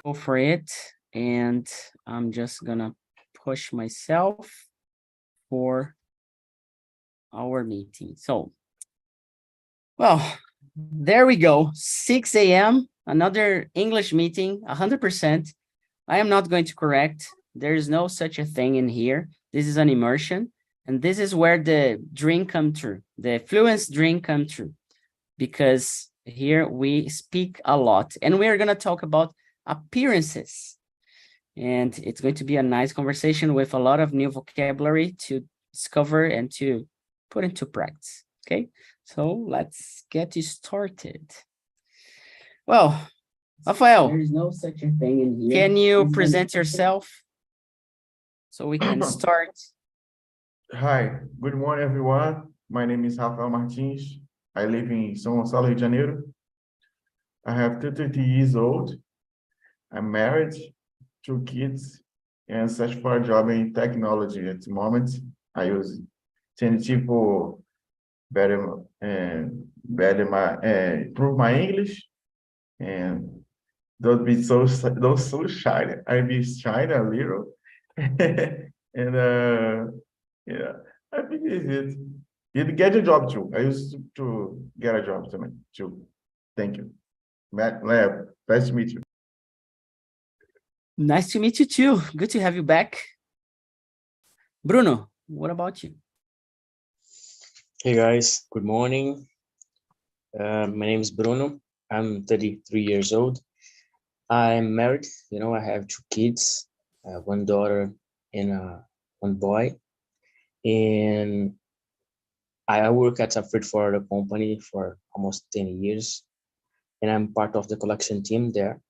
go for it. And I'm just gonna push myself for our meeting. So, well, there we go. 6 a.m., another English meeting, 100%. I am not going to correct. There is no such a thing in here. This is an immersion. And this is where the dream come true, the fluence dream come true. Because here we speak a lot. And we are going to talk about appearances. And it's going to be a nice conversation with a lot of new vocabulary to discover and to put into practice. Okay, so let's get started. Well, Rafael, there is no such a thing in here. Can you present yourself so we can start? Hi, good morning, everyone. My name is Rafael Martins. I live in São Gonçalo, Rio de Janeiro. I have 30 years old. I'm married, 2 kids, and search for a job in technology at the moment. I use TNT for improve my English, and don't be so shy. I be shy a little, and yeah, I think it's it. You get a job too. I used to get a job too. Thank you. Matt, nice to meet you. Nice to meet you too. Good to have you back. Bruno, what about you? Hey guys, good morning. My name is Bruno. I'm 33 years old. I'm married. I have 2 kids, 1 daughter and 1 boy. And I work at a freight forwarder company for almost 10 years. And I'm part of the collection team there,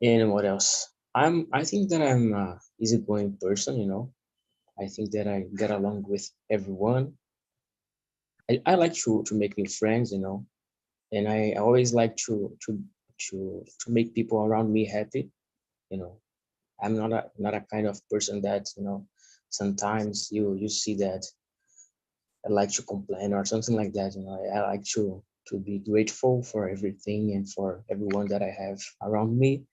And what else? I think that I'm a easygoing person, I think that I get along with everyone. I like to make new friends, and I always like to make people around me happy, I'm not a kind of person that, sometimes you see that I like to complain or something like that, I like to be grateful for everything and for everyone that I have around me.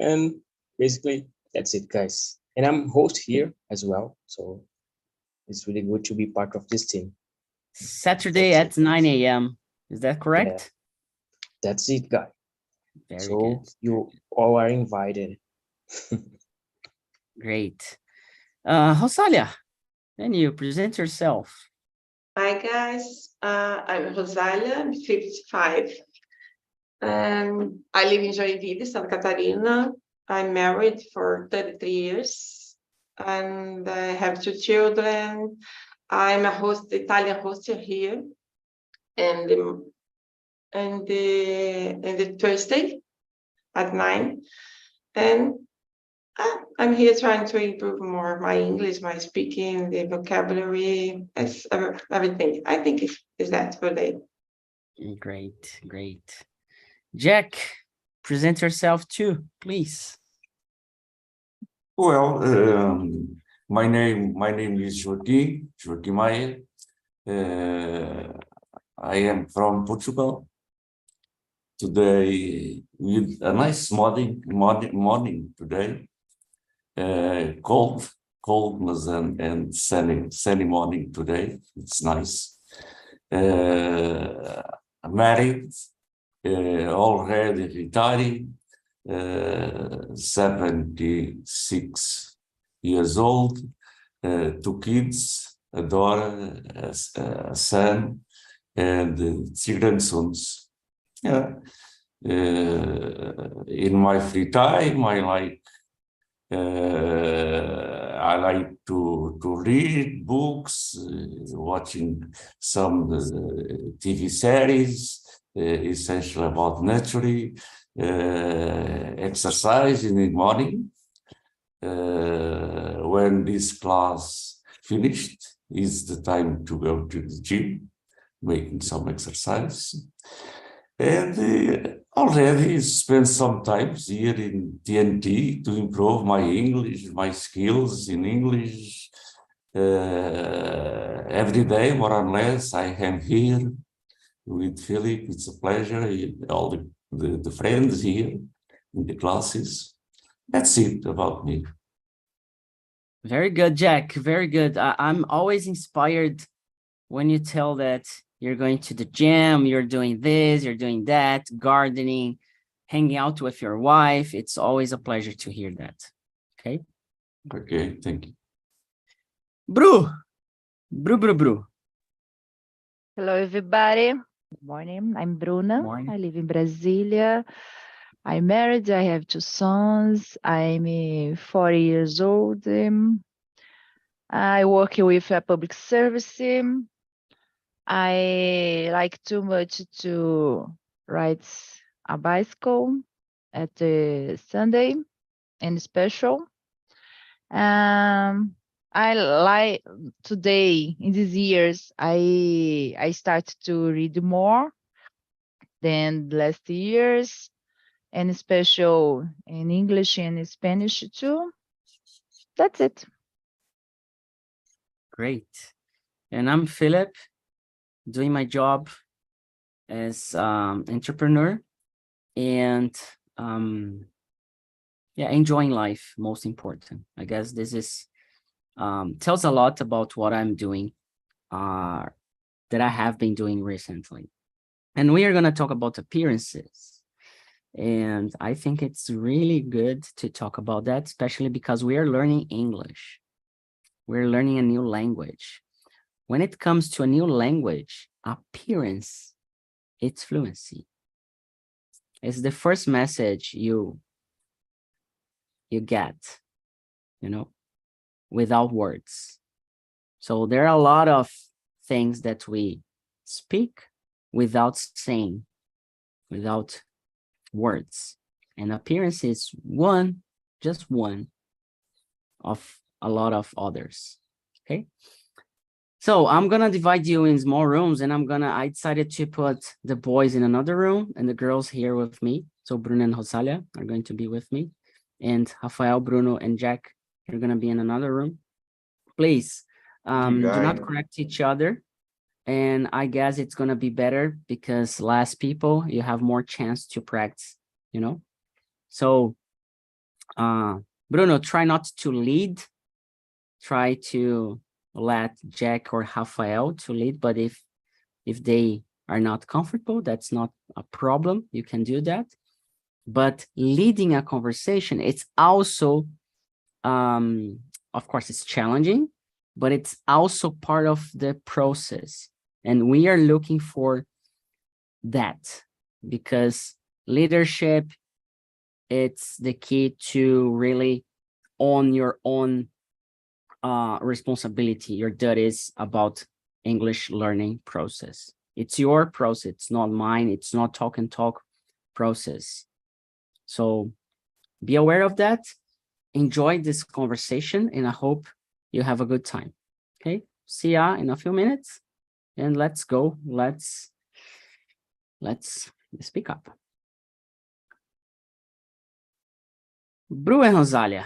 And basically that's it, guys. And I'm host here as well, so it's really good to be part of this team. Saturday at 9 a.m. Is that correct? Yeah. That's it, guy. Very so good. You all are invited. Great. Rosalia, can you present yourself? Hi guys, I'm Rosalia, I'm 55. I live in Joinville, Santa Catarina. I'm married for 33 years and I have 2 children. I'm a host, Italian host here, and the Thursday at 9. And I'm here trying to improve more my English, my speaking, the vocabulary, everything. I think is that for today. Great, great. Jack, present yourself too, please. Well, my name is Joaquim Maia. I am from Portugal. Today, with a nice morning today. Cold and sunny morning today. It's nice. Married, already retired. 76 years old, 2 kids, a daughter, a son, and 3 grandsons. Yeah. In my free time, I like to read books, watching some TV series, essentially about nature. Exercise in the morning. When this class finished, is the time to go to the gym, making some exercise. And already spent some time here in TNT to improve my English, my skills in English. Every day, more or less, I am here with Philip. It's a pleasure. All the friends here. in the classes. That's it about me. Very good, Jack. Very good. I'm always inspired when you tell that you're going to the gym, you're doing this, you're doing that, gardening, hanging out with your wife. It's always a pleasure to hear that. Okay. Okay, thank you. Bru. Hello, everybody. Good morning. I'm Bruna. Morning. I live in Brasilia. I'm married. I have 2 sons. I'm 40 years old. I work with a public service. I like too much to ride a bicycle at the Sunday and special. I like today in these years I started to read more than last years, and special in English and Spanish too. That's it. Great. And I'm Philip, doing my job as entrepreneur and yeah, enjoying life, most important. I guess this is tells a lot about what I'm doing that I have been doing recently. And we are going to talk about appearances. And I think it's really good to talk about that, especially because we are learning English. We're learning a new language. When it comes to a new language, appearance, it's fluency. It's the first message you get, you know, without words. So there are a lot of things that we speak without saying, without words. And appearance is just one of a lot of others, okay? So I'm gonna divide you in small rooms, and I decided to put the boys in another room and the girls here with me. So Bruno and Rosalia are going to be with me, and Rafael, Bruno, and Jack are gonna be in another room. Please, do not correct each other. And I guess it's gonna be better because less people, you have more chance to practice, you know? So, Bruno, try not to lead. Try to let Jack or Rafael to lead, but if they are not comfortable, that's not a problem. You can do that. But leading a conversation, it's also, of course, it's challenging, but it's also part of the process. And we are looking for that because leadership, it's the key to really own your own responsibility, your duties about English learning process. It's your process, it's not mine, it's not talk and talk process. So be aware of that, enjoy this conversation, and I hope you have a good time. Okay, see ya in a few minutes, and let's go, let's speak up. Bru and Rosalia,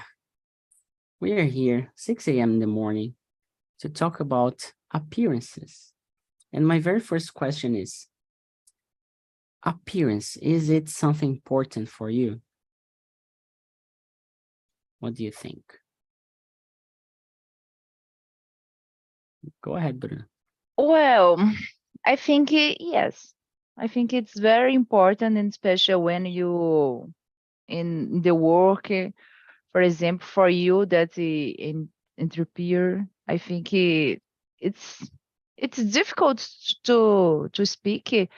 we are here 6 a.m. in the morning to talk about appearances. And my very first question is, appearance, is it something important for you? What do you think? Go ahead, Bruno. Well, I think yes. I think it's very important, and special when you in the work. For example, for you that in entrepreneur, I think it's difficult to speak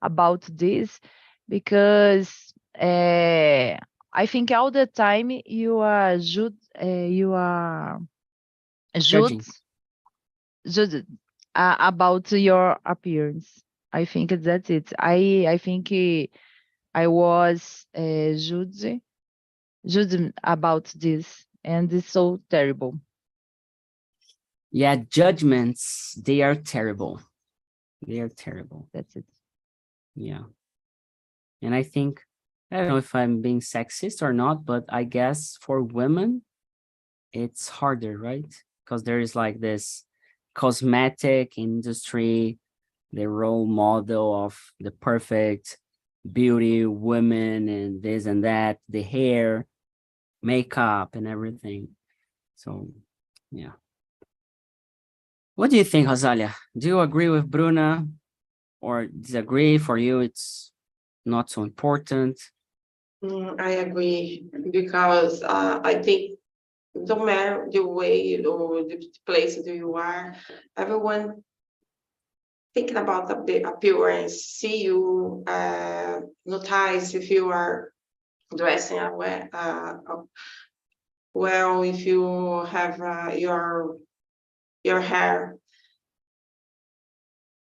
about this because I think all the time you are Judging. judged about your appearance. I think that's it. I think I was judged about this, and it's so terrible. Yeah, judgments, they are terrible. They are terrible. That's it. Yeah. And I think, I don't know if I'm being sexist or not, but I guess for women, it's harder, right? Because there is like this cosmetic industry, the role model of the perfect beauty, women, and this and that, the hair, makeup, and everything. So, yeah. What do you think, Rosalia? Do you agree with Bruna or disagree? For you, it's not so important? I agree, because I think no matter the way or the place that you are, everyone thinking about the appearance, see you, notice if you are dressing well, if you have your hair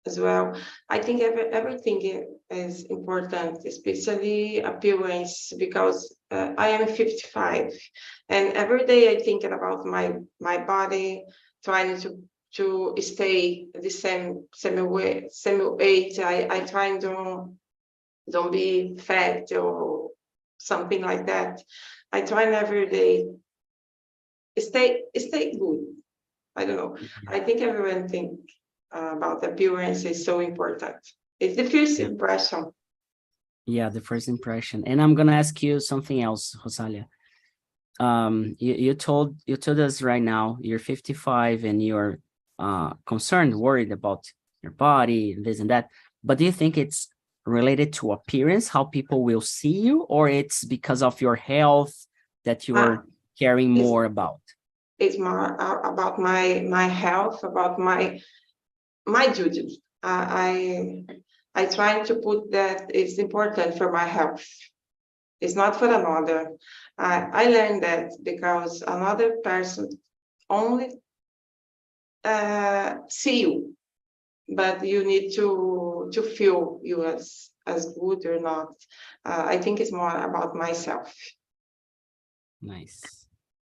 as well. I think everything is important, especially appearance, because I am 55, and every day I thinking about my body, trying to stay the same way, same weight. I try to don't be fat or something like that. I try every day stay good. I don't know. I think everyone think about appearance is so important. It's the first impression. Yeah, the first impression. And I'm gonna ask you something else, Rosalia. You told us right now you're 55 and you're concerned, worried about your body, this and that. But do you think it's related to appearance, how people will see you, or it's because of your health that you're caring more about? It's more about my health, about my duty. I try to put that it's important for my health. It's not for another. I learned that because another person only see you, but you need to feel you as good or not. I think it's more about myself. Nice.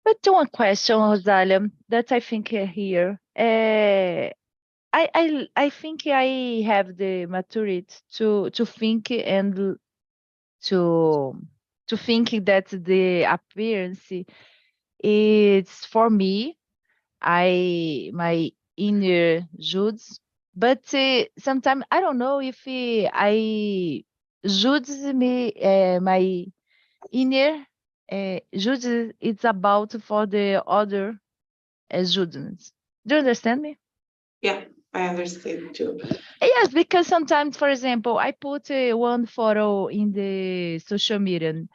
But one question, Rosalia, that I think here. I think I have the maturity to think and to think that the appearance is for me. My inner judge, but sometimes I don't know if I judge me my inner judge. It's about for the other judgments. Do you understand me? Yeah, I understand too. Yes, because sometimes, for example, I put one photo in the social media.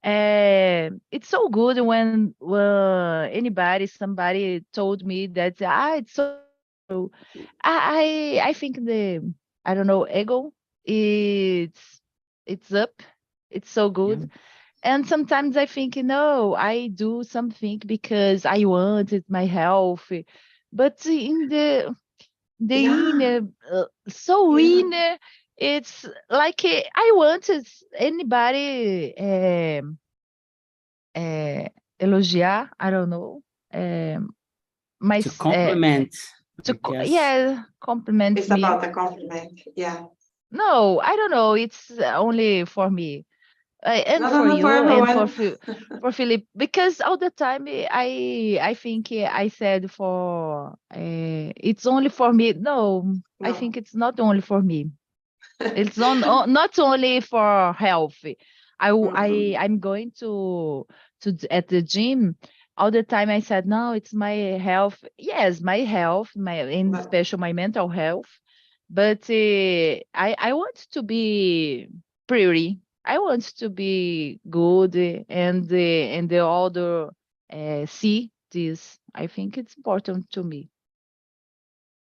It's so good when somebody told me that it's so. I think I don't know, ego. It's up. It's so good. Yeah. And sometimes I think, no, I do something because I wanted my health. But in the Yeah, inner, so yeah, inner, it's like I wanted anybody elogiar, I don't know, my To compliment, I guess. yeah, compliment it's me. about a compliment. Yeah, No, I don't know. It's only for me. And not for only for you and for everyone. for Philip, because all the time I think I said for it's only for me. No, I No. think it's not only for me. It's not only for health. I'm going at the gym all the time. I said no, it's my health. Yes, my health, my in But special my mental health. But I want to be pretty. I want to be good, and the other see this. I think it's important to me.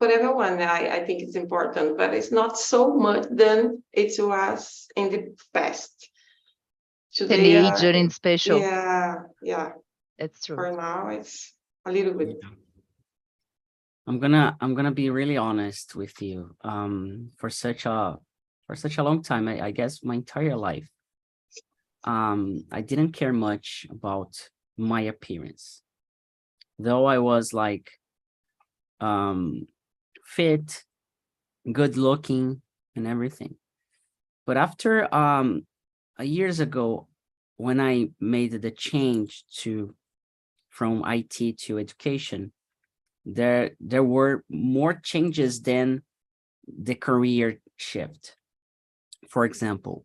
for everyone, I think it's important, but it's not so much than it was in the past. Today, Teenager in special. yeah. That's true. For now, it's a little bit. Yeah. I'm gonna be really honest with you. For such a long time, I guess my entire life, I didn't care much about my appearance, though I was like fit, good looking, and everything. But after years ago, when I made the change from IT to education, there were more changes than the career shift. For example,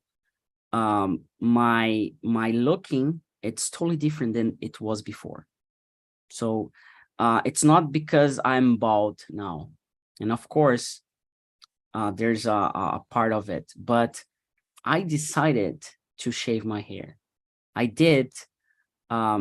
my looking, it's totally different than it was before. So it's not because I'm bald now, and of course there's a part of it, but I decided to shave my hair. I did, I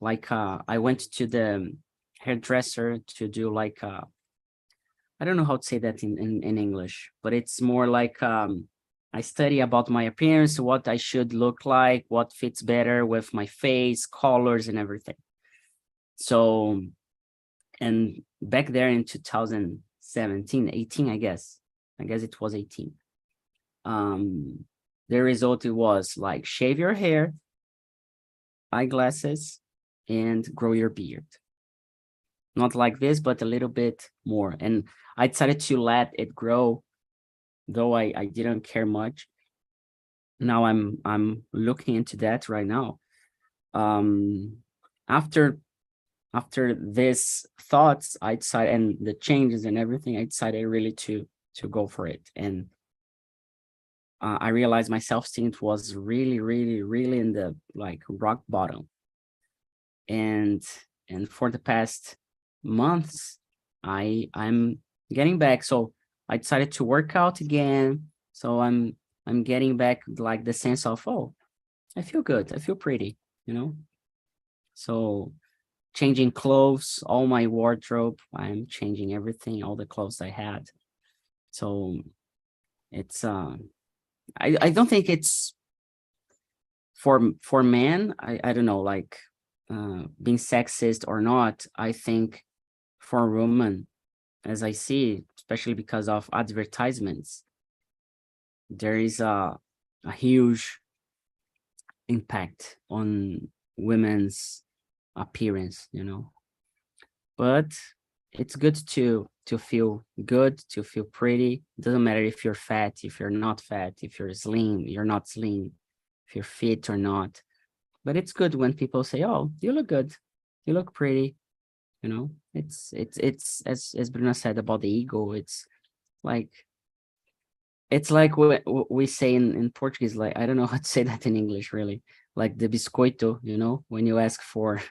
went to the hairdresser to do like I don't know how to say that in English, but it's more like I study about my appearance, what I should look like, what fits better with my face, colors, and everything. So, and back there in 2017, 18, I guess it was 18. The result it was like shave your hair, eyeglasses, and grow your beard. Not like this, but a little bit more. And I decided to let it grow, though I didn't care much. Now I'm looking into that right now. After this thoughts, I decided, and the changes and everything, I decided really to go for it. And I realized my self-esteem was really, really, really in the like rock bottom. And for the past months, I'm getting back. So I decided to work out again. So I'm getting back like the sense of, oh, I feel good, I feel pretty, you know? So changing clothes, all my wardrobe, I'm changing everything, all the clothes I had. So it's I don't think it's for men, I don't know, like being sexist or not. I think for women, as I see, especially because of advertisements, there is a huge impact on women's appearance, you know. But it's good to feel good, to feel pretty. It doesn't matter if you're fat, if you're not fat, if you're slim, you're not slim, if you're fit or not. But it's good when people say, "Oh, you look good, you look pretty." You know, it's as Bruna said about the ego. It's like we say in Portuguese. Like, I don't know how to say that in English really. Like the biscoito, you know, when you ask for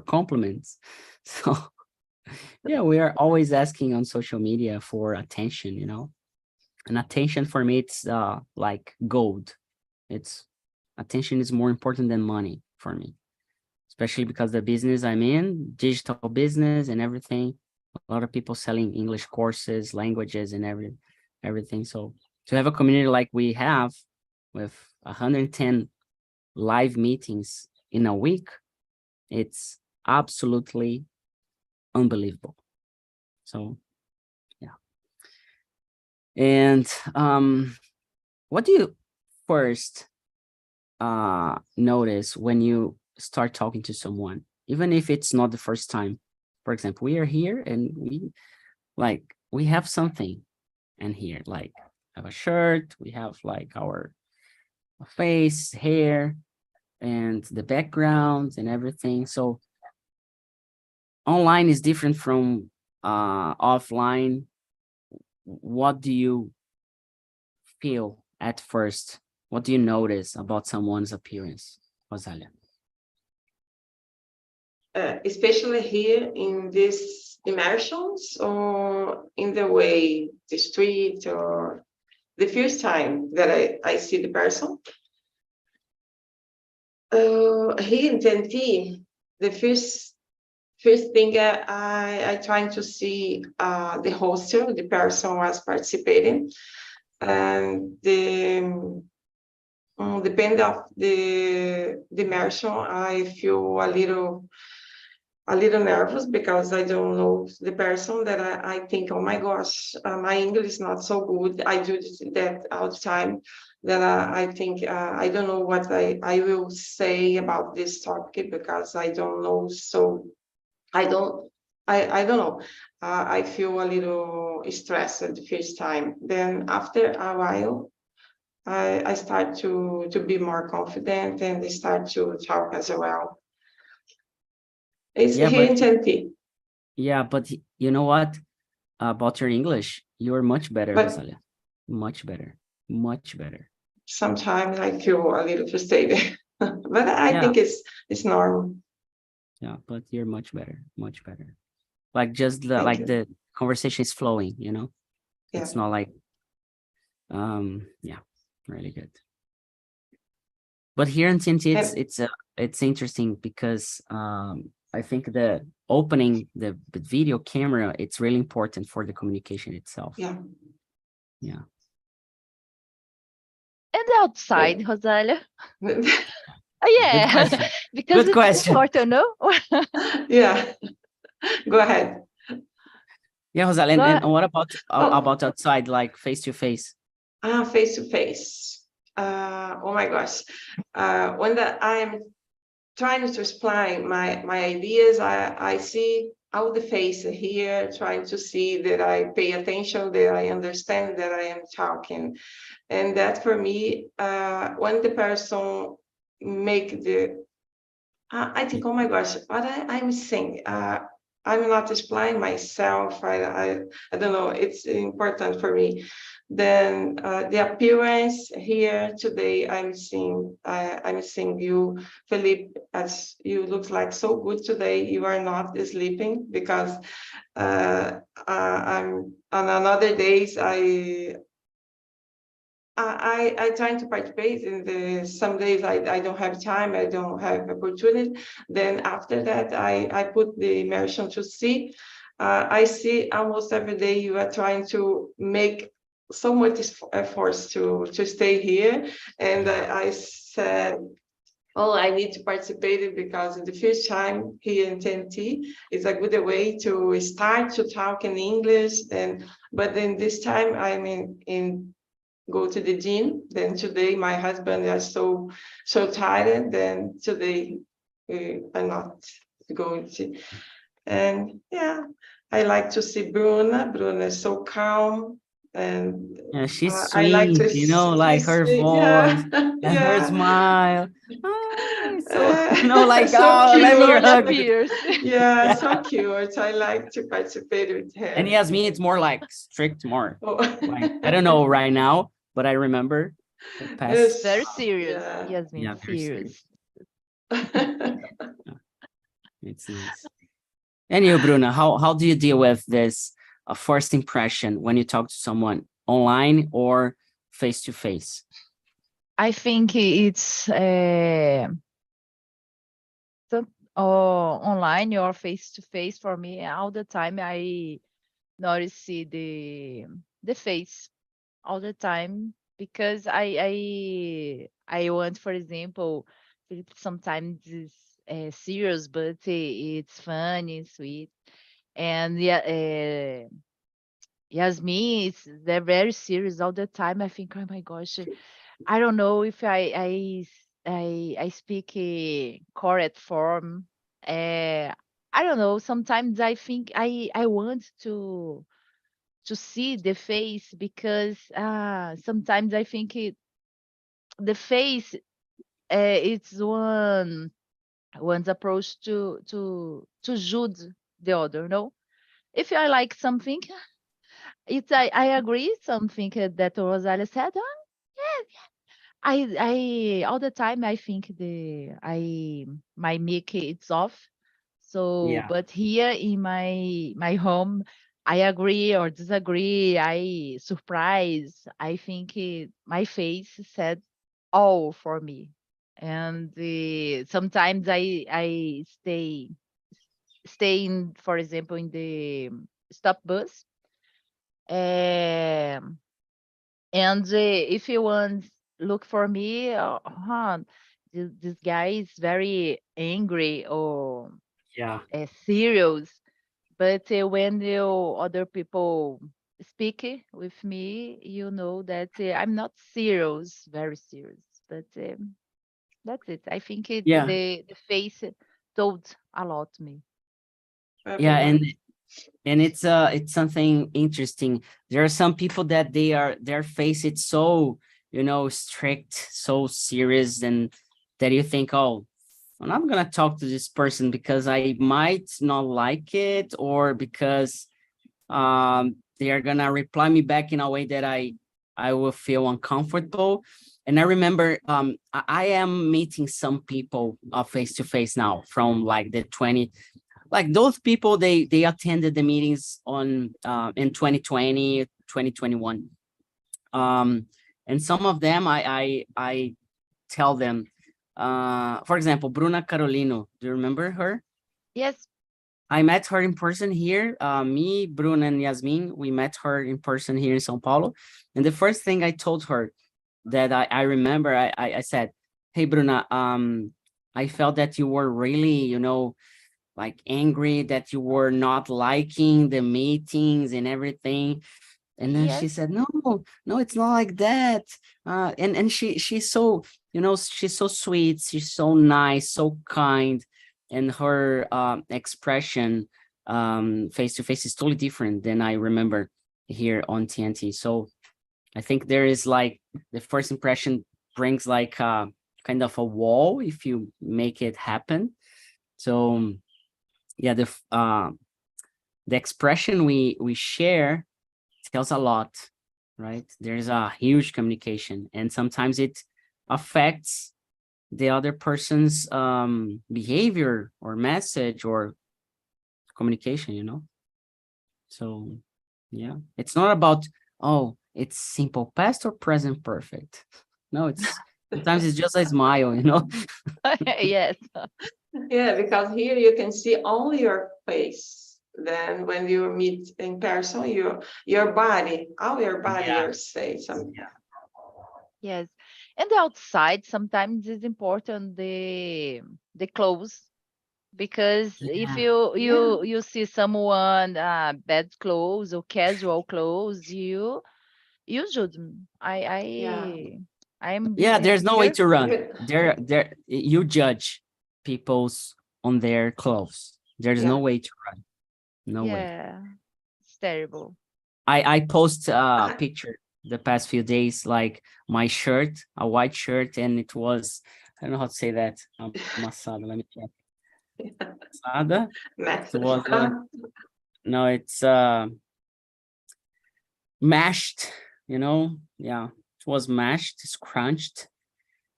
compliments. So yeah, we are always asking on social media for attention, you know. And attention for me, it's like gold. It's attention is more important than money for me, especially because the business I'm in, digital business and everything. A lot of people selling English courses, languages, and everything. So to have a community like we have with 110 live meetings in a week, it's absolutely unbelievable. So yeah. And what do you first notice when you start talking to someone, even if it's not the first time? For example, we are here and we have something in here, like have a shirt, we have like our face, hair, and the background and everything. So online is different from offline. What do you feel at first? What do you notice about someone's appearance, Rosalia? Especially here in these immersions, or in the way, the street, or the first time that I see the person. Here in TNT, the first thing I trying to see the hostel, the person was participating, and depend of the immersion, I feel a little nervous because I don't know the person, that I think, oh my gosh, my English is not so good. I do that all the time, that I think I don't know what I will say about this topic, because I don't know. So I don't know. I feel a little stressed at the first time. Then after a while, I start to be more confident and start to talk as well. It's Yeah, here but in Chanty. yeah, but you know what? About your English, you're much better, But Rosalia. Much better. Much better. sometimes I feel a little frustrated, but I Yeah. think it's normal. Yeah, but you're much better, much better. Like just Thank like you. the conversation is flowing, Yeah. It's not like, yeah, really good. But here in TNT, it's interesting because I think the opening the video camera, it's really important for the communication itself. Yeah. Yeah. And outside, Rosalia? Good Yeah, question. because Good it's question. important, no? Yeah. Go ahead. Yeah, Rosalia, and Go- what about Oh. outside, like face to face? Face to face. Oh my gosh. When I'm trying to explain my ideas, I see all the face here, trying to see that I pay attention, that I understand that I am talking. And that for me, when the person make the, I think, oh my gosh, what I'm saying, I'm not explaining myself. I don't know. It's important for me. Then the appearance here today, I'm seeing you, Felipe, as you look like so good today. You are not sleeping because I'm on another days. I try to participate in some days I don't have time, I don't have opportunity. Then after that, I put the immersion to see. I see almost every day you are trying to make so much efforts to stay here. And I said, oh, I need to participate because the first time here in TNT is a good way to start to talk in English. But then this time I'm in go to the gym. Then today my husband is so tired. Then today I'm not going to. And yeah, I like to see Bruna. Bruna is so calm, and Yeah, she's I like sweet, to like her see. Yeah, voice and her yeah. smile. Oh, so like, So oh, let me so cute. hug. appears. Yeah, Yeah. so cute. I like to participate with And her. Yasmin, it's more like strict, more Oh. like, I don't know right now, but I remember the past. Very Yes, serious, yeah. Yasmin, Yeah, very serious. serious. It's nice. And you, Bruna, how do you deal with this first impression when you talk to someone online or face to face? I think it's online or face to face for me. All the time I notice the face all the time because I want, for example, it sometimes it's serious, but it's funny, sweet, and yeah, Yasmin, they're very serious all the time. I think, oh my gosh, I don't know if I speak a correct form. I don't know. Sometimes I think I want to see the face because sometimes I think the face it's one's approach to judge the other. No, if I like something, it's I agree something that Rosalia said. Oh, yeah, I all the time I think my mic it's off. So, Yeah. but here in my home, I agree or disagree. I surprise. I think my face said all for me, and sometimes I stay in, for example, in the stop bus. Um, and if you want look for me, this guy is very angry or Yeah. serious. But when the other people speak with me, you know that I'm not serious, very serious. But that's it. I think Yeah. the face told a lot to me. Yeah. Everyone. And it's something interesting. There are some people that their face, it's so, strict, so serious, and that you think, oh, I'm not gonna talk to this person because I might not like it, or because they are gonna reply me back in a way that I will feel uncomfortable. And I remember I am meeting some people face to face now from like the 20, like those people, they attended the meetings on in 2020, 2021. And some of them I tell them, for example, Bruna Carolino, do you remember her? Yes. I met her in person here. Me, Bruna, and Yasmin, we met her in person here in São Paulo. And the first thing I told her that I remember, I said, hey, Bruna, I felt that you were really, you know, like angry, that you were not liking the meetings and everything. And then she Yes. said, no, it's not like that. And she's so, you know, she's so sweet. She's so nice, so kind. And her expression face to face is totally different than I remember here on TNT. So I think there is like the first impression brings like kind of a wall if you make it happen. So yeah, the expression we share tells a lot, right? There's a huge communication, and sometimes it affects the other person's behavior or message or communication, you know? So yeah, it's not about, oh, it's simple past or present perfect. No, it's sometimes it's just a smile, you know? Yes. Yeah, because here you can see only your face. Then when you meet in person, your body, all your body, Yeah. your face. Yes. And outside sometimes it's important the clothes, because if Yeah. you see someone bad clothes or casual clothes, you should. Yeah. I'm Yeah, there's no way here. to run. Yeah. There you judge people's on their clothes. There's no Yeah. way to run. No way. Yeah, it's terrible. I post a picture the past few days, like my shirt, a white shirt, and it was, I don't know how to say that. Amassada, let me check. Amassada. It was no, it's mashed, you know? Yeah, it was mashed, it's crunched.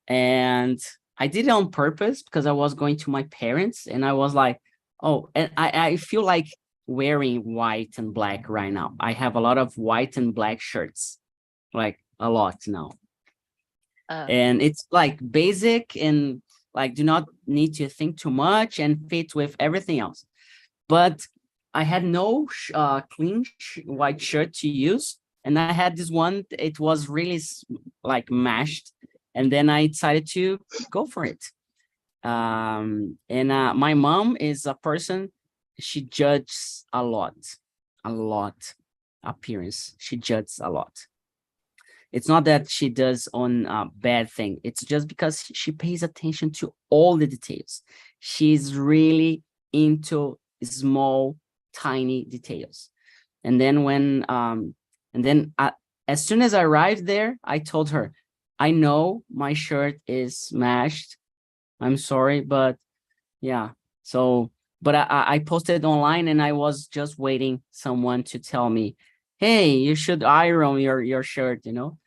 And I did it on purpose because I was going to my parents and I was like, oh, and I feel like wearing white and black right now. I have a lot of white and black shirts, like a lot now. And it's like basic and like do not need to think too much and fit with everything else. But I had no clean white shirt to use. And I had this one, it was really like mashed. And then I decided to go for it. And my mom is a person, she judges a lot appearance. She judges a lot. It's not that she does on a bad thing. It's just because she pays attention to all the details. She's really into small, tiny details. And then as soon as I arrived there, I told her, I know my shirt is smashed. I'm sorry, but yeah. So, but I posted online and I was just waiting someone to tell me, hey, you should iron your shirt, you know?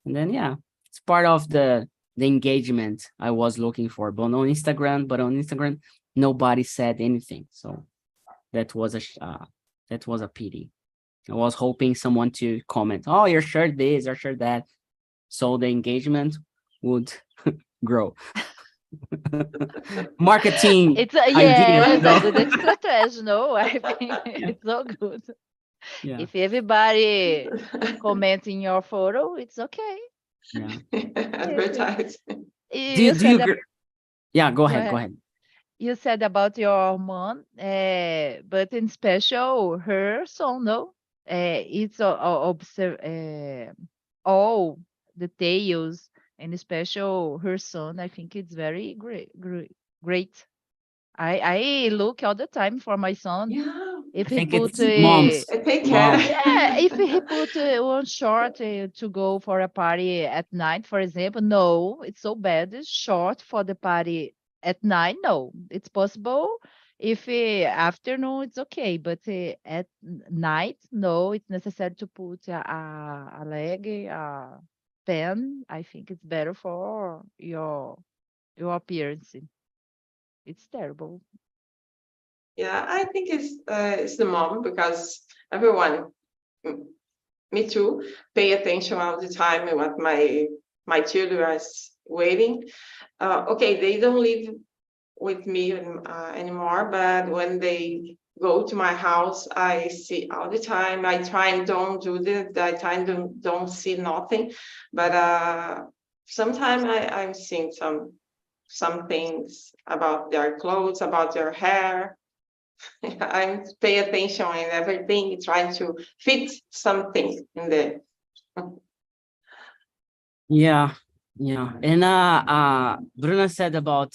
And then, yeah, it's part of the engagement I was looking for, but on Instagram, nobody said anything. So that was a pity. I was hoping someone to comment, oh, your shirt this, your shirt that. So the engagement would grow. Marketing It's idea, yeah, you it's know? a good strategy. No, I think it's so good. Yeah, If everybody comment in your photo, it's okay. yeah. Advertise. You Do you said agree? Yeah, go go ahead, go ahead. ahead. You said about your mom, but in special her son, no? It's observe all details, and special her son. I think it's very great. I look all the time for my son. Yeah. If I he think put it's moms. Take care. Mom. yeah, if he put one short to go for a party at night, for example, no, it's so bad. It's short for the party at night. No, it's possible. If afternoon, it's okay, but night, no, it's necessary to put a leg, pen, I think it's better for your appearance. It's terrible. Yeah, I think it's the mom, because everyone, mm, me too, pay attention all the time in what my children are waiting. Okay, they don't live with me anymore, but when they go to my house, I see all the time. I try and don't do this. I try and don't see nothing, but sometimes I'm seeing some things about their clothes, about their hair. I'm pay attention in everything, trying to fit something in there. Yeah, yeah. And Bruna said about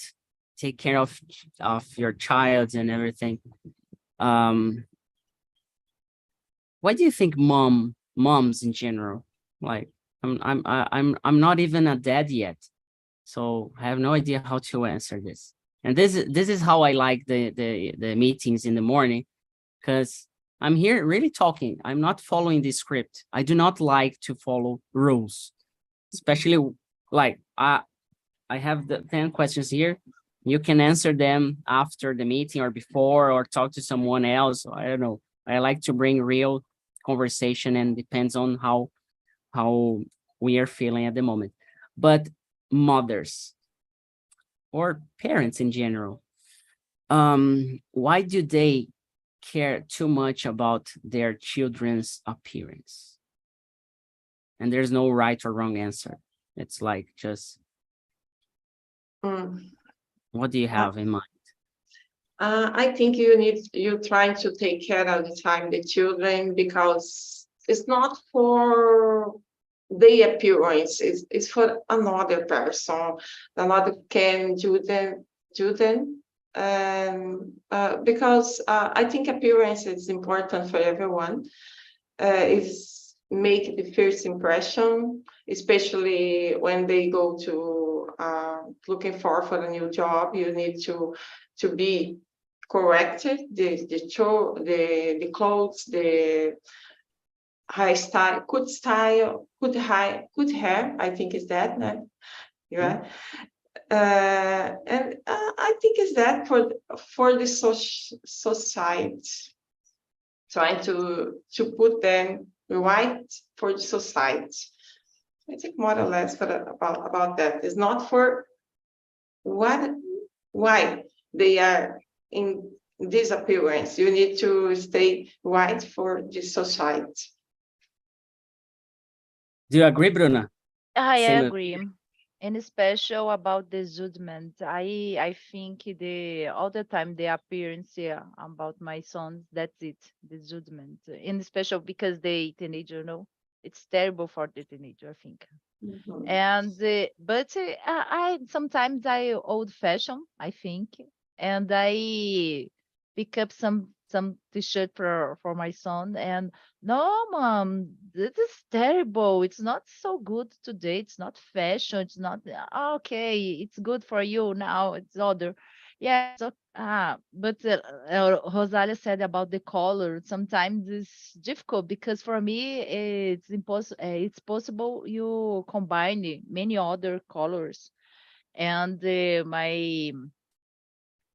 take care of your child and everything. Why do you think moms in general, like I'm not even a dad yet, so I have no idea how to answer this. And this is how I like the meetings in the morning, because I'm here really talking. I'm not following the script. I do not like to follow rules, especially like I have the 10 questions here. You can answer them after the meeting or before, or talk to someone else. I don't know. I like to bring real conversation, and depends on how we are feeling at the moment. But mothers or parents in general, why do they care too much about their children's appearance? And there's no right or wrong answer. It's like just, Mm. what do you have in mind? I think you're trying to take care of the time the children, because it's not for their appearance, it's for another person. Another can do them. Because I think appearance is important for everyone. Is make the first impression, especially when they go to looking for a new job. You need to be corrected, the clothes, the style, good hair. I think is that, no? Yeah. And I think is that for the society, trying to put them right for the society. I think more or less about that. It's not for why they are in this appearance. You need to stay right for the society. Do you agree, Bruna? I Same. agree. And special about the judgment. I think all the time the appearance, yeah, about my sons, that's it, the judgment. And special because they teenager, it's terrible for the teenager, I think. Mhm. And but I sometimes I old fashioned, I think, and I pick up some t-shirt for my son, and no, mom, this is terrible. It's not so good today. It's not fashion. It's not okay. It's good for you now. It's other. Yeah, so but Rosalia said about the color. Sometimes it's difficult because for me it's impossible. It's possible you combine many other colors, and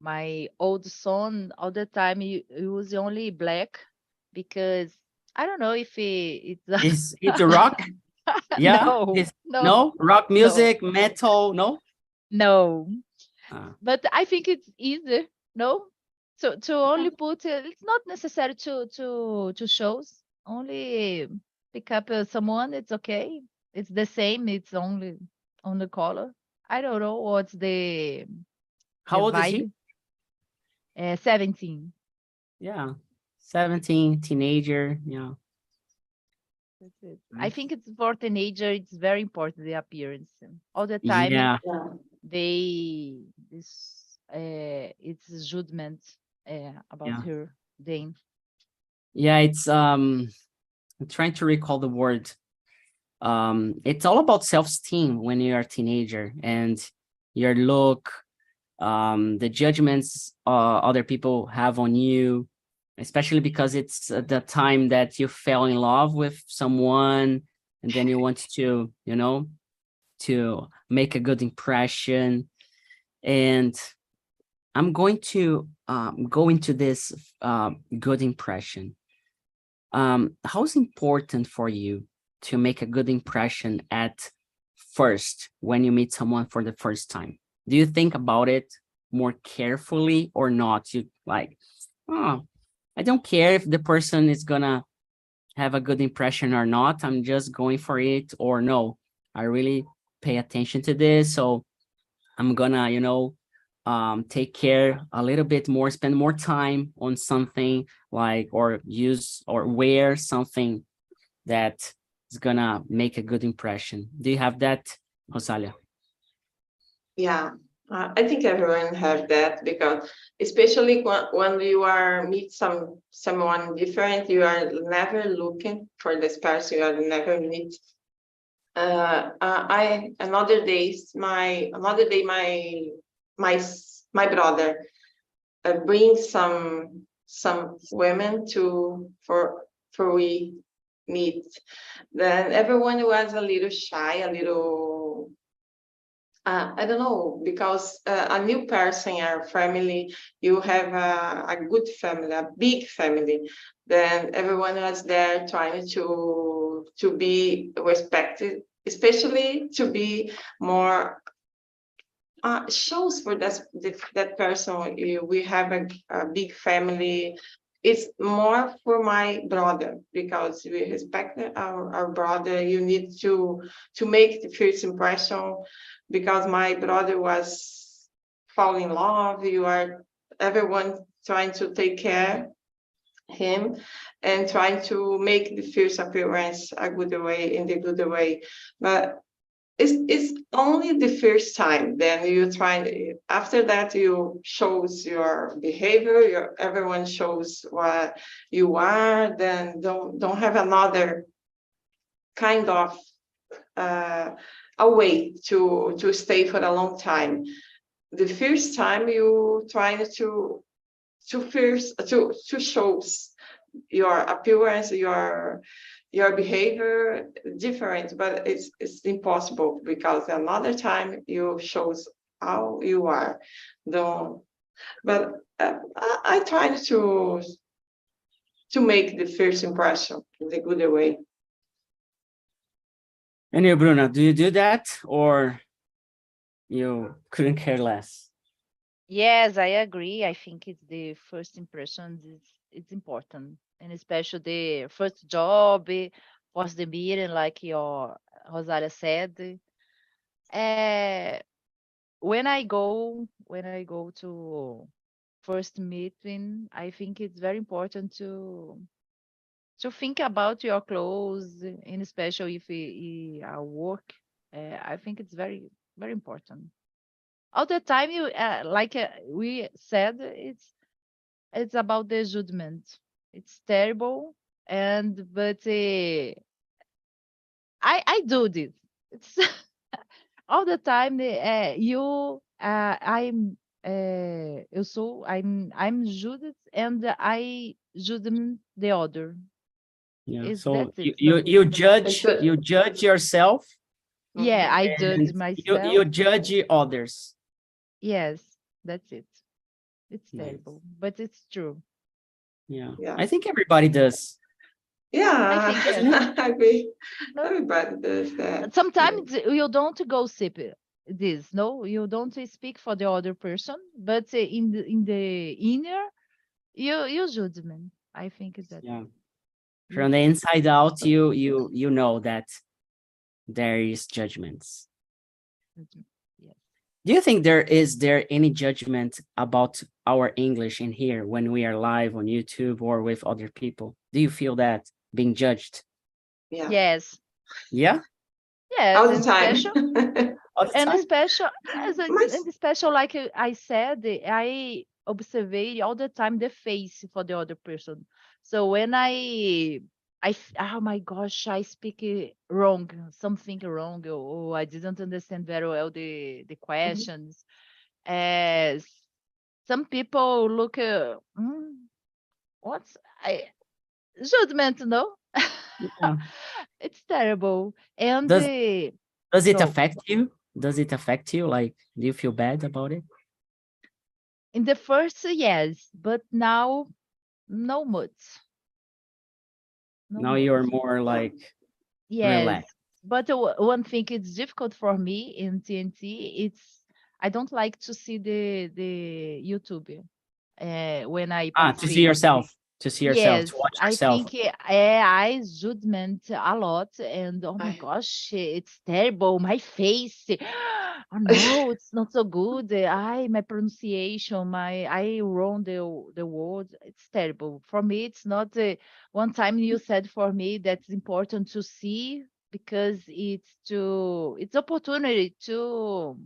my old son all the time he use only black because I don't know if it's It's a rock? Yeah? no, No? Rock no, music, metal, no? no. Uh, But I think it's easier, no? So to only put it's not necessary to shows. Only pick up someone, it's okay. It's the same. It's only on the color. I don't know what's the how old is he? vibe. 17. Yeah. 17, teenager, yeah. That's it. I think it's for teenager. It's very important the appearance all the time. Yeah. Yeah. It's judgment about Yeah. her. Then Yeah, it's I'm trying to recall the word. It's all about self-esteem when you're a teenager, and your look, the judgments other people have on you, especially because it's the time that you fell in love with someone, and then you want to, to make a good impression. And I'm going to go into this good impression. How's important for you to make a good impression at first when you meet someone for the first time? Do you think about it more carefully or not? You like, oh, I don't care if the person is gonna have a good impression or not. I'm just going for it. Or no, I really pay attention to this. So I'm gonna, take care a little bit more, spend more time on something like, or use or wear something that is gonna make a good impression. Do you have that, Rosalia? Yeah, I think everyone have that, because especially when you are meet someone different, you are never looking for this person, you are never meet. Another day my brother brings some women for we meet. Then everyone was a little shy, a little I don't know, because a new person in our family, you have a good family, a big family. Then everyone was there trying to be respected, especially to be more shows for that person. We have a big family. It's more for my brother, because we respect our brother. You need to make the first impression, because my brother was fall in love. You are everyone trying to take care him and trying to make the first appearance a good way, in the good way. But it's only the first time. Then you try, after that you shows your behavior, everyone shows what you are. Then don't have another kind of a way to stay for a long time. The first time you try to shows your appearance, your behavior different, but it's impossible, because another time you shows how you are. Don't, but I try to make the first impression in the good way. And you, Bruna, do you do that, or you couldn't care less? Yes, I agree. I think it's the first impression it's important, and especially the first job, was the meeting, like your Rosalia said. Uh, when I go to first meeting, I think it's very important to think about your clothes, and especially if you are work. I think it's very, very important. All the time, you like we said, it's about the judgment. It's terrible, but I do this. It's all the time. I'm judged, and I judge the other. Yeah. Is So that it? you It's judge good. yourself, Yeah, I judge and you myself. judge others. Yes, that's it. It's Nice. terrible, but it's true. Yeah. Yeah. I think everybody does. Yeah, I think yes. I agree. No, Everybody does that. sometimes you don't gossip this. No, you don't speak for the other person, but in the inner, you judgment. I think that Yeah. you From the do. inside out, you know that there is judgments. Judgment. Yes. Do you think there any judgment about our English in here when we are live on YouTube or with other people? Do you feel that being judged? Yeah, Yes. Yeah, Yes, all the and time. special. all the And time. special, yes, Mas, and special, like I said, I observe all the time the face for the other person. So when oh my gosh, I speak wrong, something wrong, or I didn't understand very well the questions. As some people look, what's I judgment, no? Yeah. It's terrible. And Does does it so affect you? Does it affect you? Like, do you feel bad about it? in the first, yes, but now no much. No Now much. you're more like Yes, relaxed. but one thing it's difficult for me in TNT, it's I don't like to see the YouTube when I To see participate. yourself, to see yourself, Yes, to watch I yourself. think AI judgment a lot, and oh my I- gosh, it's terrible. My face, oh no, it's not so good. My pronunciation, I wrong the word. It's terrible for me. It's not. One time you said for me that's important to see because it's opportunity to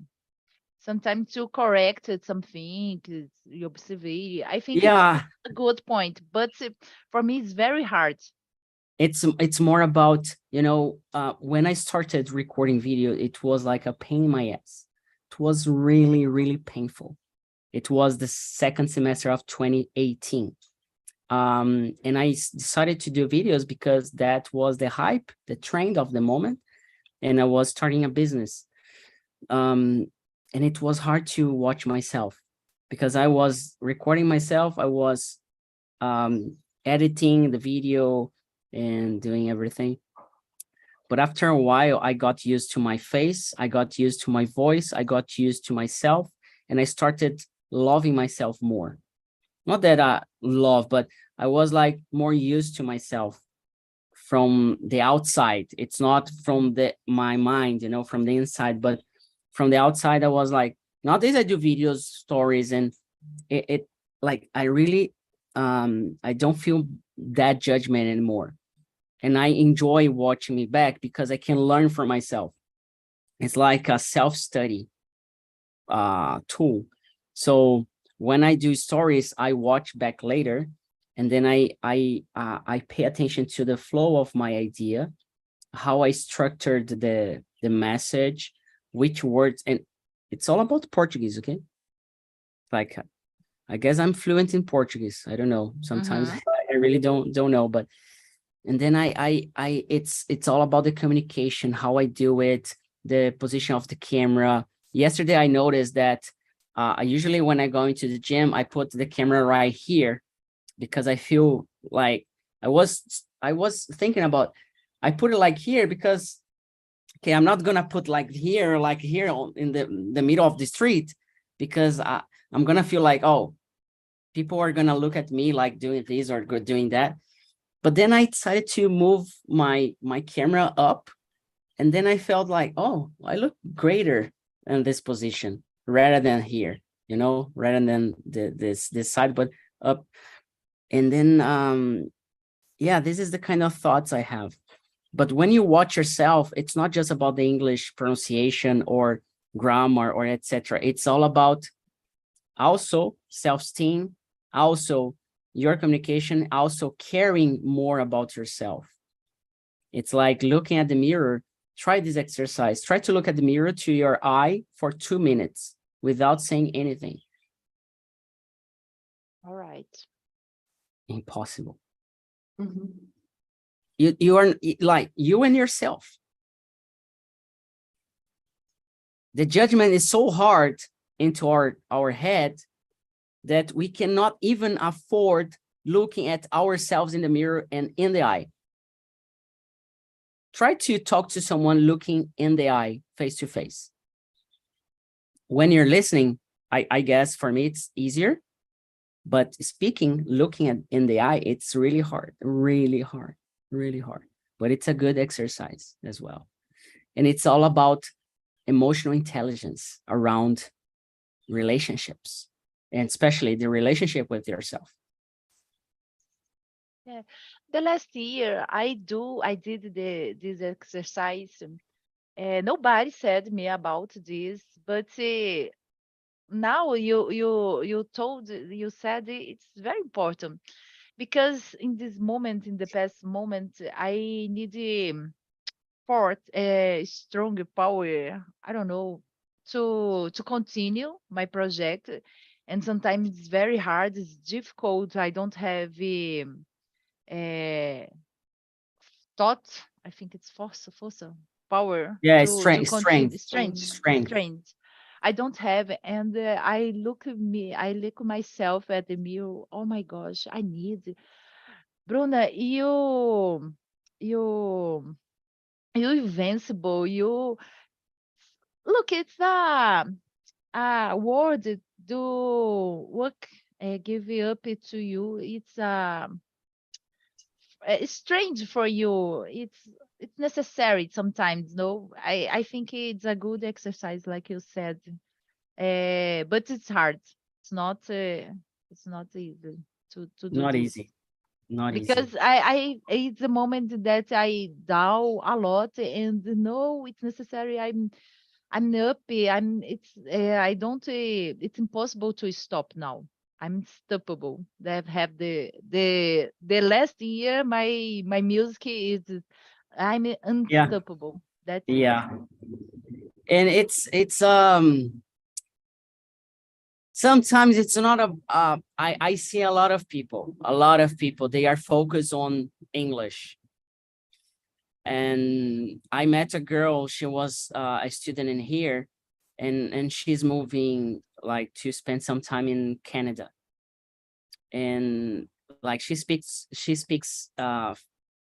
sometimes to correct something, you observe it. I think it's Yeah, a good point, but for me, it's very hard. it's more about, when I started recording video, it was like a pain in my ass. It was really, really painful. It was the second semester of 2018. And I decided to do videos because that was the hype, the trend of the moment, and I was starting a business. And it was hard to watch myself because I was recording myself, I was editing the video and doing everything. But after a while, I got used to my face, I got used to my voice, I got used to myself, and I started loving myself more. Not that I love, but I was like more used to myself from the outside. It's not from my mind, from the inside, but from the outside, I was like, nowadays I do videos, stories, and it like I really I don't feel that judgment anymore. And I enjoy watching me back because I can learn from myself. It's like a self-study tool. So when I do stories, I watch back later, and then I pay attention to the flow of my idea, how I structured the message, which words, and it's all about Portuguese, okay? Like, I guess I'm fluent in Portuguese. I don't know. Sometimes Mhm. I really don't know, but and then it's all about the communication, how I do it, the position of the camera. Yesterday I noticed that I usually when I go into the gym, I put the camera right here because I feel like I was thinking about I put it like here because okay, I'm not gonna put like here in the middle of the street because I'm gonna feel like, oh, people are gonna look at me like doing this or doing that. But then I decided to move my camera up, and then I felt like, oh, I look greater in this position rather than here, rather than this side, but up. And then yeah, this is the kind of thoughts I have. But when you watch yourself, it's not just about the English pronunciation or grammar or etc. It's all about also self-esteem, also your communication, also caring more about yourself. It's like looking at the mirror. Try this exercise. Try to look at the mirror to your eye for 2 minutes without saying anything. All right. Impossible. Mhm. You are like you and yourself. The judgment is so hard into our head that we cannot even afford looking at ourselves in the mirror and in the eye. Try to talk to someone looking in the eye, face to face. When you're listening, I guess for me it's easier, but speaking, looking at in the eye, it's really hard, really hard, really hard. But it's a good exercise as well. And it's all about emotional intelligence around relationships, and especially the relationship with yourself. Yeah. The last year I did this exercise. Nobody said me about this, but now you said it's very important because in this moment, in the past moment, I need port a strong power, I don't know, to continue my project. And sometimes it's very hard, it's difficult. I don't have uh, thought, I think it's force, power Yeah, to continue, strength. I don't have, and I look myself at the mirror. Oh my gosh, I need. Bruna, you invincible. You look, it's a word do work, give it up it to you. It's strange for you. It's necessary sometimes. No, I think it's a good exercise, like you said. But it's hard. It's not. It's not easy to do Not this. easy. Not easy. Because I it's a moment that I doubt a lot, and no, it's necessary. I'm up. I don't. It's impossible to stop now. I'm unstoppable. That have the last year, my music is. I'm unstoppable. That's it. Yeah. And it's sometimes it's not I see a lot of people, they are focused on English. And I met a girl, she was a student in here, and she's moving like to spend some time in Canada. And like she speaks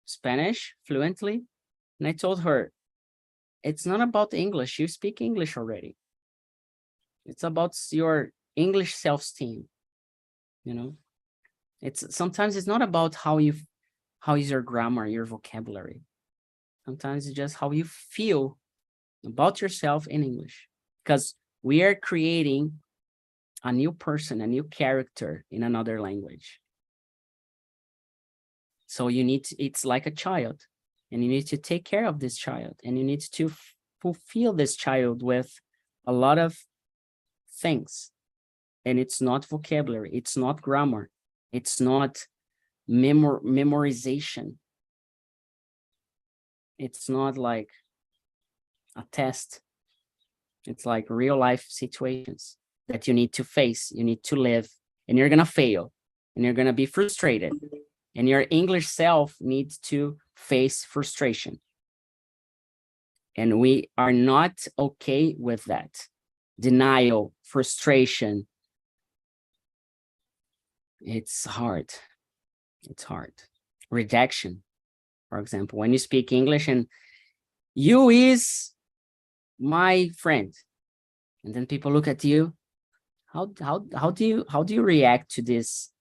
Spanish fluently. And I told her, it's not about English, you speak English already. It's about your English self-esteem, you know. Sometimes it's not about how is your grammar, your vocabulary. Sometimes it's just how you feel about yourself in English, because we are creating a new person, a new character in another language. So it's like a child, and you need to take care of this child, and you need to fulfill this child with a lot of things. And it's not vocabulary, it's not grammar, it's not memorization. It's not like a test. It's like real life situations that you need to face, you need to live, and you're gonna fail, and you're gonna be frustrated, and your English self needs to face frustration. And we are not okay with that. Denial, frustration. It's hard. It's hard. Rejection, for example, when you speak English and you is my friend, and then people look at you, how do you react to this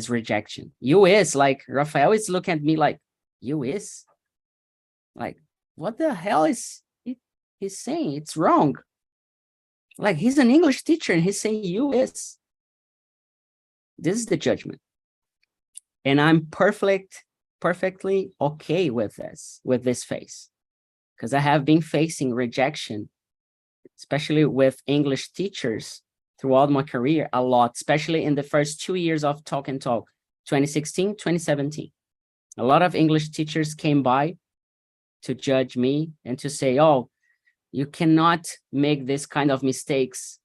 rejection? You is, like, Rafael is looking at me like, you is, like, what the hell is he's saying? It's wrong. Like, he's an English teacher and he's saying you is. This is the judgment. And I'm perfectly okay with this phase, because I have been facing rejection, especially with English teachers throughout my career a lot, especially in the first 2 years of Talk and Talk, 2016, 2017. A lot of English teachers came by to judge me and to say, oh, you cannot make this kind of mistakes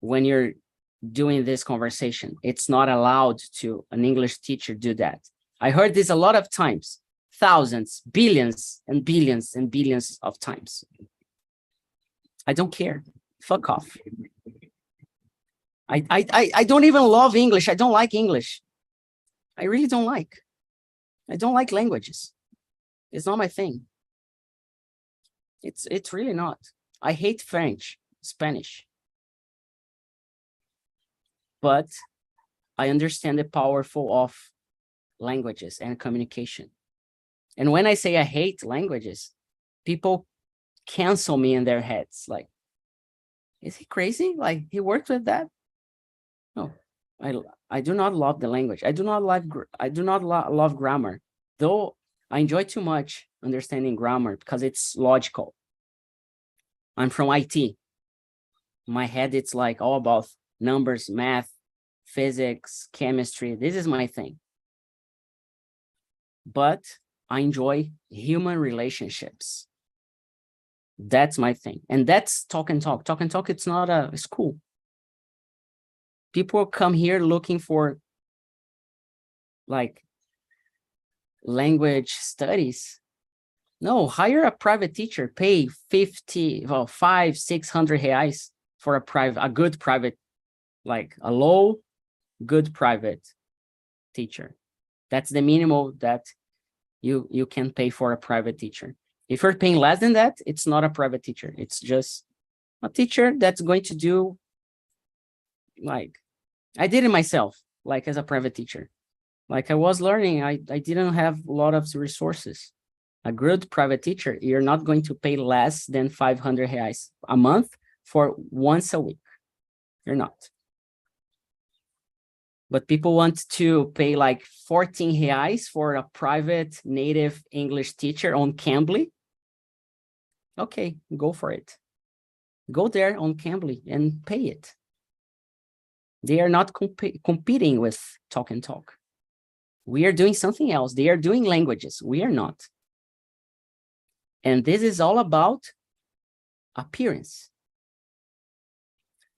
when you're doing this conversation. It's not allowed to an English teacher do that. I heard this a lot of times, thousands, billions and billions and billions of times. I don't care. Fuck off. I don't even love English. I don't like English. I really don't like. I don't like languages. It's not my thing. It's really not. I hate French, Spanish. But I understand the powerful of languages and communication. And when I say I hate languages, people cancel me in their heads. Like, is he crazy? Like, he worked with that? No, I do not love the language. I do not love grammar, though I enjoy too much understanding grammar because it's logical. I'm from IT. My head, it's like all about numbers, math, physics, chemistry. This is my thing. But I enjoy human relationships. That's my thing. And that's Talk and Talk. Talk and Talk, it's not a school. People come here looking for, like, language studies. No, hire a private teacher, pay 500-600 reais for a good private, like a low, good private teacher. That's the minimum that you can pay for a private teacher. If you're paying less than that, it's not a private teacher. It's just a teacher that's going to do, like, I did it myself, like as a private teacher. Like I was learning, I didn't have a lot of resources. A good private teacher, you're not going to pay less than 500 reais a month for once a week. You're not. But people want to pay like 14 reais for a private native English teacher on Cambly. Okay, go for it. Go there on Cambly and pay it. They are not competing with TALKNTALK. We are doing something else. They are doing languages. We are not. And this is all about appearance.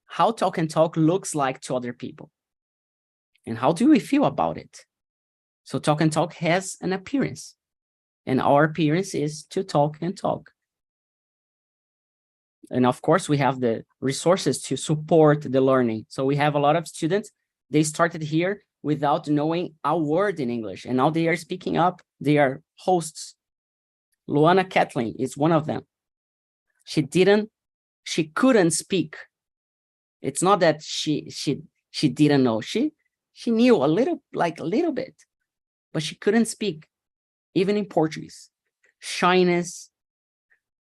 How TALKNTALK looks like to other people. And how do we feel about it? So TALKNTALK has an appearance. And our appearance is to talk and talk. And of course, we have the resources to support the learning. So we have a lot of students, they started here without knowing a word in English. And now they are speaking up, they are hosts. Luana Kathleen is one of them. She couldn't speak. It's not that she didn't know. She knew a little bit, but she couldn't speak, even in Portuguese. Shyness.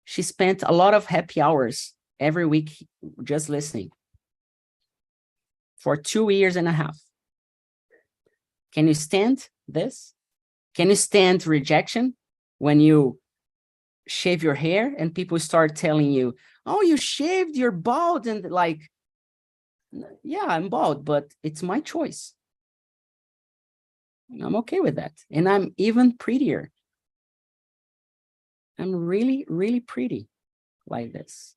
She spent a lot of happy hours every week just listening for 2.5 years. Can you stand this? Can you stand rejection when you shave your hair and people start telling you, oh, you shaved, you're bald, and like, yeah, I'm bald, but it's my choice. I'm okay with that. And I'm even prettier. I'm really, really pretty like this.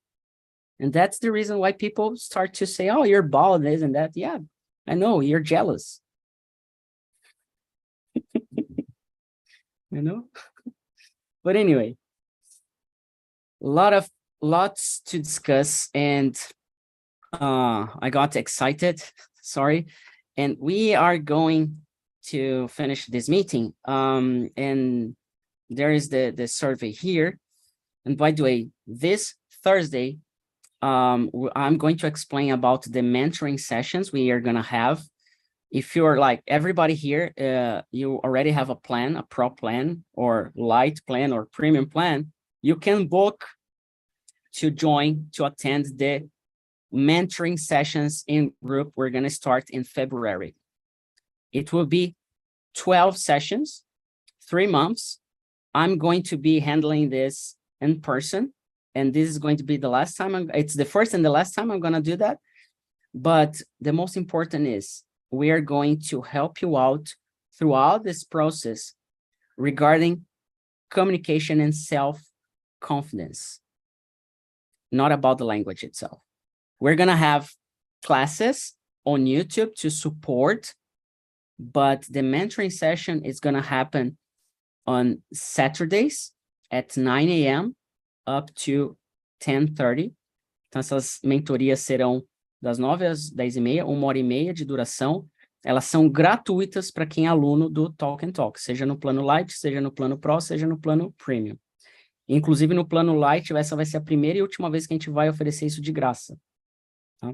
And that's the reason why people start to say, oh, you're bald, this and that. Yeah, I know, you're jealous. You know? But anyway, lots to discuss, and I got excited, sorry. And we are going to finish this meeting. And there is the survey here. And by the way, this Thursday, I'm going to explain about the mentoring sessions we are going to have. If you're like everybody here, you already have a plan, a pro plan or light plan or premium plan, you can book to join, to attend the mentoring sessions in group. We're going to start in February. It will be 12 sessions, 3 months. I'm going to be handling this in person, and this is going to be the last time. It's the first and the last time I'm going to do that. But the most important is we are going to help you out throughout this process regarding communication and self-confidence, not about the language itself. We're going to have classes on YouTube to support, but the mentoring session is going to happen on Saturdays at 9 a.m. up to 10:30. Então, essas mentorias serão das 9 às 10h30, 1h30 de duração. Elas são gratuitas para quem é aluno do TALKNTALK, seja no plano Light, seja no plano Pro, seja no plano Premium. Inclusive, no plano Light, essa vai ser a primeira e última vez que a gente vai oferecer isso de graça. Tá?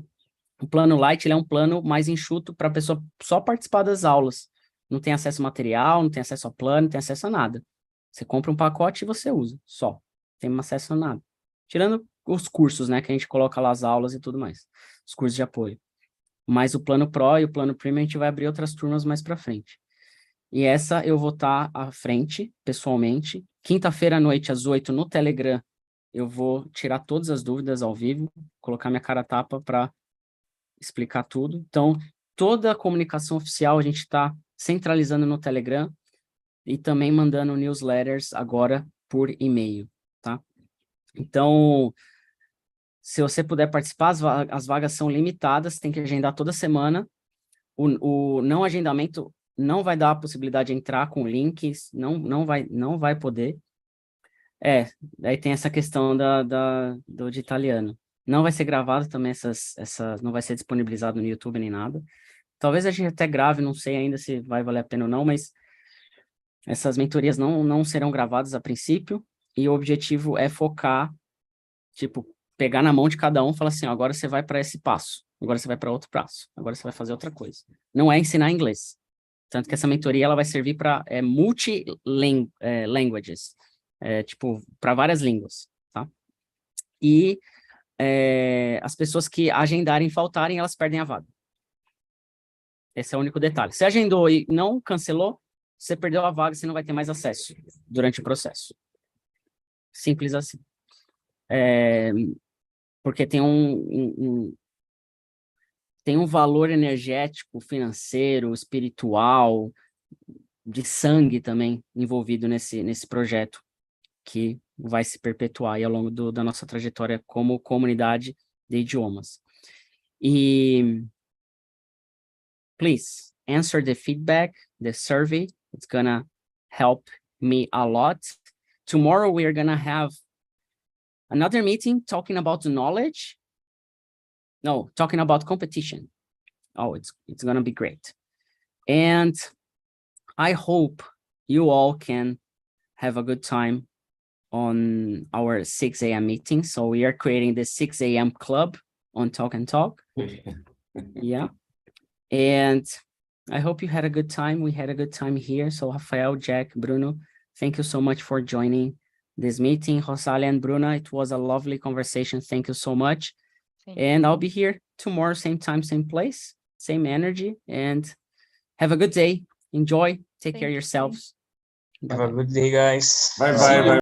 O plano Light ele é um plano mais enxuto para a pessoa só participar das aulas. Não tem acesso a material, não tem acesso a plano, não tem acesso a nada. Você compra um pacote e você usa, só. Não tem acesso a nada. Tirando os cursos, né, que a gente coloca lá as aulas e tudo mais. Os cursos de apoio. Mas o plano Pro e o plano Premium a gente vai abrir outras turmas mais para frente. E essa eu vou estar à frente, pessoalmente. Quinta-feira à noite, às 8h, no Telegram, eu vou tirar todas as dúvidas ao vivo, colocar minha cara a tapa para explicar tudo. Então, toda a comunicação oficial a gente está centralizando no Telegram e também mandando newsletters agora por e-mail, tá? Então, se você puder participar, as vagas são limitadas, tem que agendar toda semana. O não agendamento não vai dar a possibilidade de entrar com links, não vai poder. Daí tem essa questão do de italiano. Não vai ser gravado também, não vai ser disponibilizado no YouTube nem nada. Talvez a gente até grave, não sei ainda se vai valer a pena ou não, mas essas mentorias não serão gravadas a princípio, e o objetivo é focar, tipo, pegar na mão de cada um e falar assim, ó, agora você vai para esse passo, agora você vai para outro passo, agora você vai fazer outra coisa. Não é ensinar inglês. Tanto que essa mentoria ela vai servir para multi-languages, tipo, para várias línguas, tá? E as pessoas que agendarem e faltarem, elas perdem a vaga. Esse é o único detalhe. Se agendou e não cancelou, você perdeu a vaga, você não vai ter mais acesso durante o processo. Simples assim. Porque tem tem um valor energético, financeiro, espiritual, de sangue também envolvido nesse projeto, que vai se perpetuar aí ao longo da nossa trajetória como comunidade de idiomas. E please answer the feedback, the survey. It's gonna help me a lot. Tomorrow we are gonna have another meeting talking about knowledge. No, talking about competition. Oh, it's gonna be great. And I hope you all can have a good time on our 6 a.m. meeting. So we are creating the 6 a.m. club on Talk and Talk. Yeah. And I hope you had a good time. We had a good time here. So Rafael, Jack, Bruno, thank you so much for joining this meeting. Rosalia and Bruna, it was a lovely conversation. Thank you so much. And I'll be here tomorrow, same time, same place, same energy. And have a good day. Enjoy. Take care of yourselves. Have a good day, guys. Bye bye.